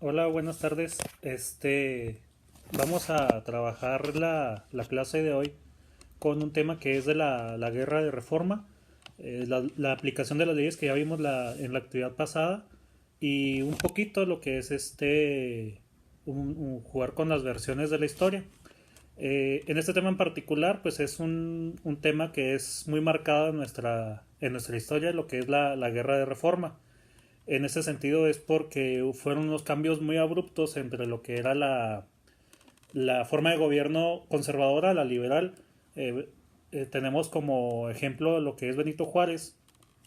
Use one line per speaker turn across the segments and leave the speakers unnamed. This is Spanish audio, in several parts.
Hola, buenas tardes. Vamos a trabajar la clase de hoy con un tema que es de la guerra de reforma, la aplicación de las leyes que ya vimos en la actividad pasada y un poquito lo que es jugar con las versiones de la historia. En este tema en particular, pues es un tema que es muy marcado en nuestra historia, lo que es la guerra de reforma. En ese sentido es porque fueron unos cambios muy abruptos entre lo que era la forma de gobierno conservadora a la liberal. Tenemos como ejemplo lo que es Benito Juárez.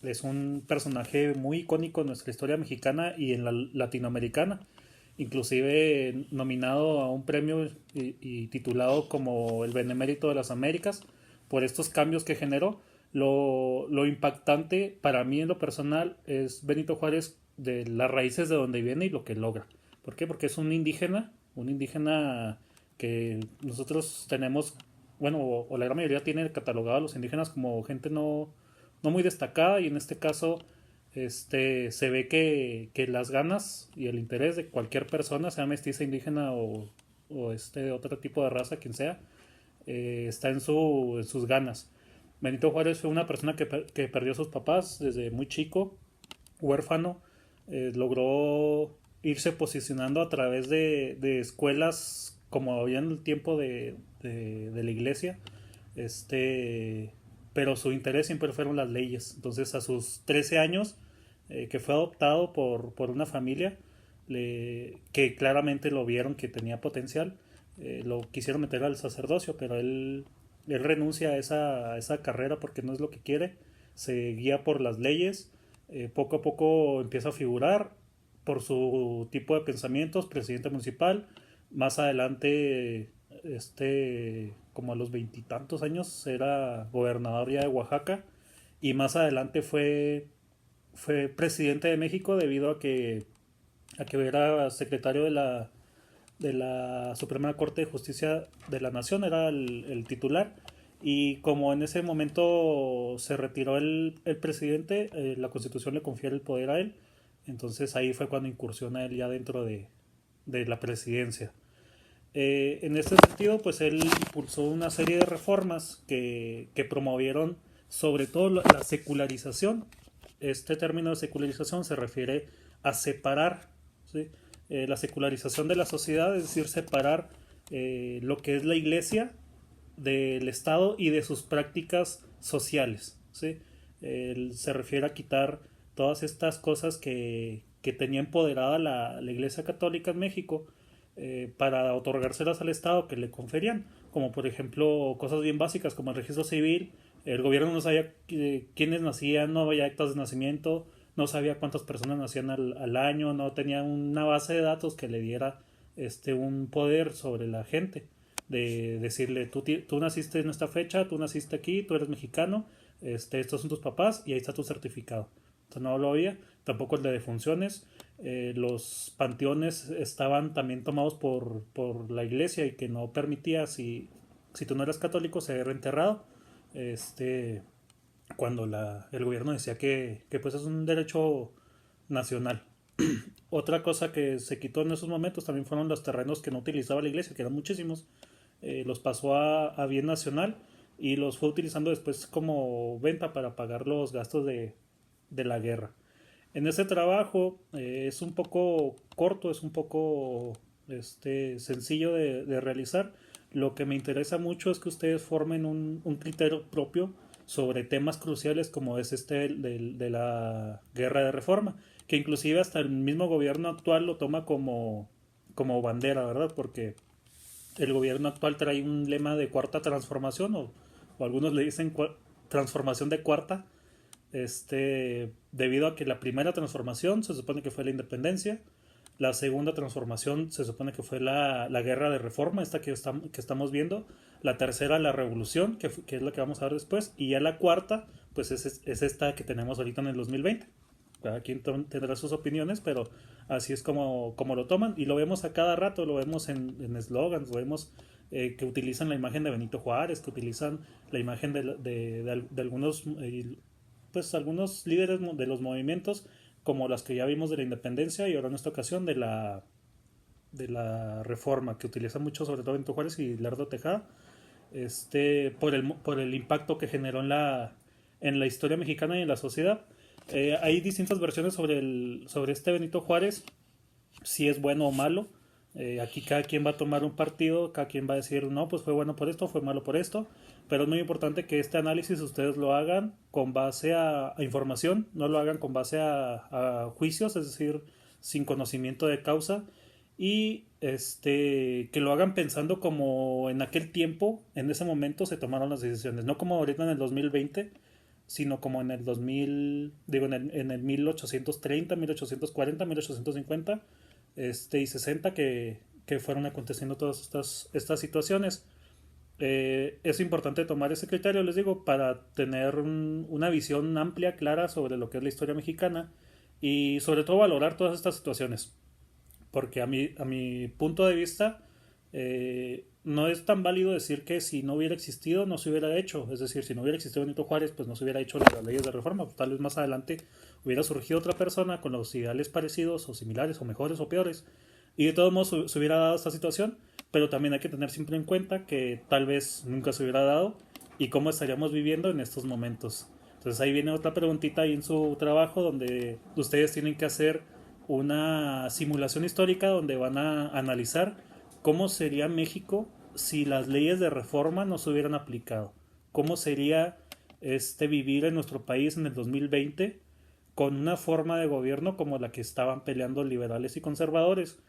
Es un personaje muy icónico en nuestra historia mexicana y en la latinoamericana. Inclusive nominado a un premio y titulado como el Benemérito de las Américas por estos cambios que generó. Lo impactante para mí en lo personal es Benito Juárez de las raíces de donde viene y lo que logra. ¿Por qué? Porque es un indígena que nosotros tenemos, bueno, o la gran mayoría tiene catalogado a los indígenas como gente no muy destacada y en este caso se ve que las ganas y el interés de cualquier persona, sea mestiza, indígena o otro tipo de raza, quien sea, está en sus ganas. Benito Juárez fue una persona que perdió a sus papás desde muy chico, huérfano, logró irse posicionando a través de escuelas como había en el tiempo de la iglesia, este, pero su interés siempre fueron las leyes. Entonces a sus 13 años, que fue adoptado por una familia que claramente lo vieron que tenía potencial, lo quisieron meter al sacerdocio, pero él renuncia a esa carrera porque no es lo que quiere, se guía por las leyes, poco a poco empieza a figurar por su tipo de pensamientos, presidente municipal, más adelante, como a los veintitantos años, era gobernador ya de Oaxaca y más adelante fue presidente de México debido a que era secretario de la Suprema Corte de Justicia de la Nación, era el titular. Y como en ese momento se retiró el presidente, la constitución le confiere el poder a él. Entonces ahí fue cuando incursiona él ya dentro de la presidencia. En este sentido, pues él impulsó una serie de reformas que promovieron sobre todo la secularización. Este término de secularización se refiere a separar, ¿sí? La secularización de la sociedad, es decir, separar lo que es la iglesia del Estado y de sus prácticas sociales, ¿sí? Se refiere a quitar todas estas cosas que tenía empoderada la Iglesia Católica en México, para otorgárselas al Estado que le conferían, como por ejemplo cosas bien básicas como el registro civil. El gobierno no sabía quiénes nacían, no había actas de nacimiento, no sabía cuántas personas nacían al año, no tenía una base de datos que le diera un poder sobre la gente, de decirle, tú naciste en esta fecha, tú naciste aquí, tú eres mexicano, estos son tus papás y ahí está tu certificado. Entonces no lo había, tampoco el de defunciones. Los panteones estaban también tomados por la iglesia y que no permitía, si tú no eras católico, ser enterrado. Este, cuando el gobierno decía que pues es un derecho nacional. Otra cosa que se quitó en esos momentos también fueron los terrenos que no utilizaba la iglesia, que eran muchísimos. Los pasó a bien nacional y los fue utilizando después como venta para pagar los gastos de la guerra. En ese trabajo es un poco corto, es un poco sencillo de realizar. Lo que me interesa mucho es que ustedes formen un criterio propio sobre temas cruciales como es de la guerra de reforma, que inclusive hasta el mismo gobierno actual lo toma como bandera, ¿verdad? Porque el gobierno actual trae un lema de cuarta transformación o algunos le dicen transformación de cuarta, debido a que la primera transformación se supone que fue la independencia, la segunda transformación se supone que fue la guerra de reforma, esta que estamos viendo, la tercera la revolución, que es la que vamos a ver después, y ya la cuarta, pues es esta que tenemos ahorita en el 2020. Cada quien tendrá sus opiniones, pero así es como lo toman y lo vemos a cada rato, lo vemos en eslogans, lo vemos que utilizan la imagen de Benito Juárez, que utilizan la imagen de algunos pues algunos líderes de los movimientos como las que ya vimos de la independencia y ahora en esta ocasión de la Reforma, que utiliza mucho sobre todo Benito Juárez y Lerdo Tejada, por el impacto que generó en la historia mexicana y en la sociedad. Hay distintas versiones sobre este Benito Juárez, si es bueno o malo. Aquí cada quien va a tomar un partido, cada quien va a decir, no, pues fue bueno por esto, fue malo por esto, pero es muy importante que este análisis ustedes lo hagan con base a información, no lo hagan con base a juicios, es decir, sin conocimiento de causa, y que lo hagan pensando como en aquel tiempo, en ese momento se tomaron las decisiones, no como ahorita en el 2020, sino como en el 2000, digo, en el 1830, 1840, 1850 y 60 que fueron aconteciendo todas estas situaciones. Es importante tomar ese criterio, les digo, para tener una visión amplia, clara sobre lo que es la historia mexicana y sobre todo valorar todas estas situaciones. Porque a mi punto de vista, no es tan válido decir que si no hubiera existido no se hubiera hecho. Es decir, si no hubiera existido Benito Juárez, pues no se hubiera hecho las leyes de reforma. Pues tal vez más adelante hubiera surgido otra persona con los ideales parecidos o similares o mejores o peores. Y de todos modos se hubiera dado esta situación. Pero también hay que tener siempre en cuenta que tal vez nunca se hubiera dado y cómo estaríamos viviendo en estos momentos. Entonces ahí viene otra preguntita ahí en su trabajo donde ustedes tienen que hacer una simulación histórica donde van a analizar cómo sería México si las leyes de reforma no se hubieran aplicado. ¿Cómo sería vivir en nuestro país en el 2020 con una forma de gobierno como la que estaban peleando liberales y conservadores?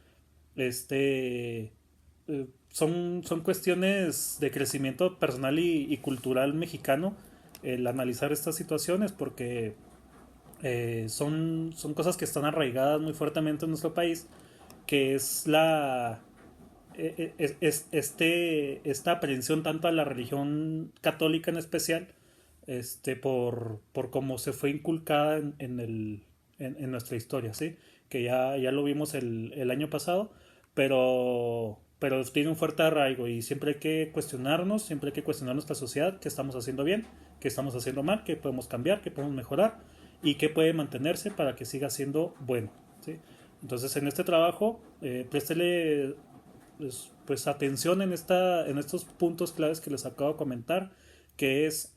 Son cuestiones de crecimiento personal y cultural mexicano el analizar estas situaciones porque son cosas que están arraigadas muy fuertemente en nuestro país, que es esta aprehensión tanto a la religión católica en especial, por cómo se fue inculcada en nuestra historia, ¿sí? Que ya lo vimos el año pasado, pero tiene un fuerte arraigo y siempre hay que cuestionarnos, siempre hay que cuestionar nuestra sociedad, qué estamos haciendo bien, qué estamos haciendo mal, qué podemos cambiar, qué podemos mejorar y qué puede mantenerse para que siga siendo bueno, ¿sí? Entonces en este trabajo préstele pues atención en estos puntos claves que les acabo de comentar, que es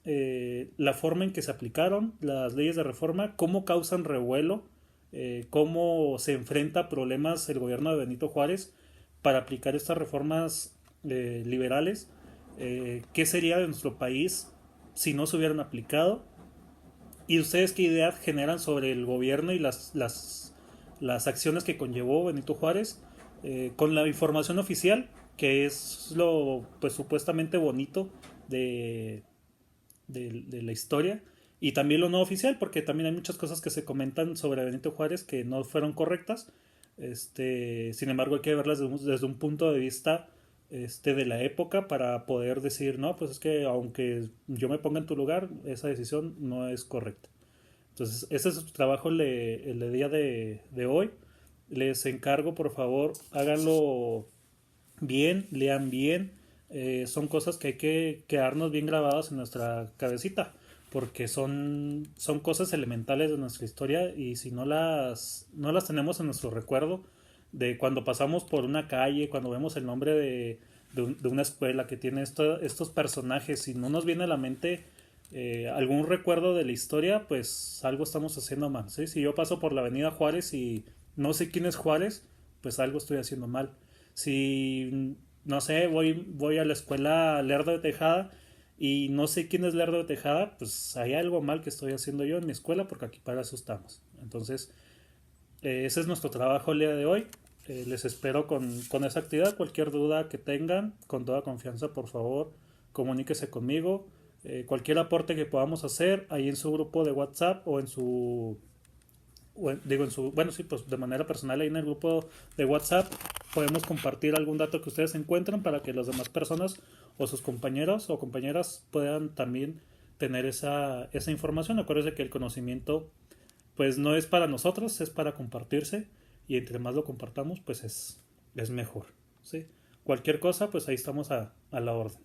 la forma en que se aplicaron las leyes de reforma, cómo causan revuelo, cómo se enfrenta a problemas el gobierno de Benito Juárez para aplicar estas reformas liberales, qué sería de nuestro país si no se hubieran aplicado y ustedes qué ideas generan sobre el gobierno y las acciones que conllevó Benito Juárez con la información oficial, que es lo pues supuestamente bonito de, de la historia, y también lo no oficial, porque también hay muchas cosas que se comentan sobre Benito Juárez que no fueron correctas. Sin embargo, hay que verlas desde un punto de vista de la época para poder decir, no, pues es que aunque yo me ponga en tu lugar, esa decisión no es correcta. Entonces, ese es su trabajo el día de hoy. Les encargo, por favor, háganlo bien, lean bien. Son cosas que hay que quedarnos bien grabadas en nuestra cabecita, porque son cosas elementales de nuestra historia y si no las tenemos en nuestro recuerdo, de cuando pasamos por una calle, cuando vemos el nombre de una escuela que tiene estos personajes y no nos viene a la mente algún recuerdo de la historia, pues algo estamos haciendo mal, ¿sí? Si yo paso por la avenida Juárez y no sé quién es Juárez, pues algo estoy haciendo mal. Si, no sé, voy a la escuela Lerdo de Tejada y no sé quién es Lerdo de Tejada, pues hay algo mal que estoy haciendo yo en mi escuela porque aquí para eso estamos. Entonces, ese es nuestro trabajo el día de hoy. Les espero con esa actividad. Cualquier duda que tengan, con toda confianza, por favor, comuníquese conmigo. Cualquier aporte que podamos hacer ahí en su grupo de WhatsApp o en su bueno, sí, pues de manera personal ahí en el grupo de WhatsApp podemos compartir algún dato que ustedes encuentren para que las demás personas o sus compañeros o compañeras puedan también tener esa información. Acuérdense que el conocimiento pues no es para nosotros, es para compartirse y entre más lo compartamos pues es mejor, ¿sí? Cualquier cosa pues ahí estamos a la orden.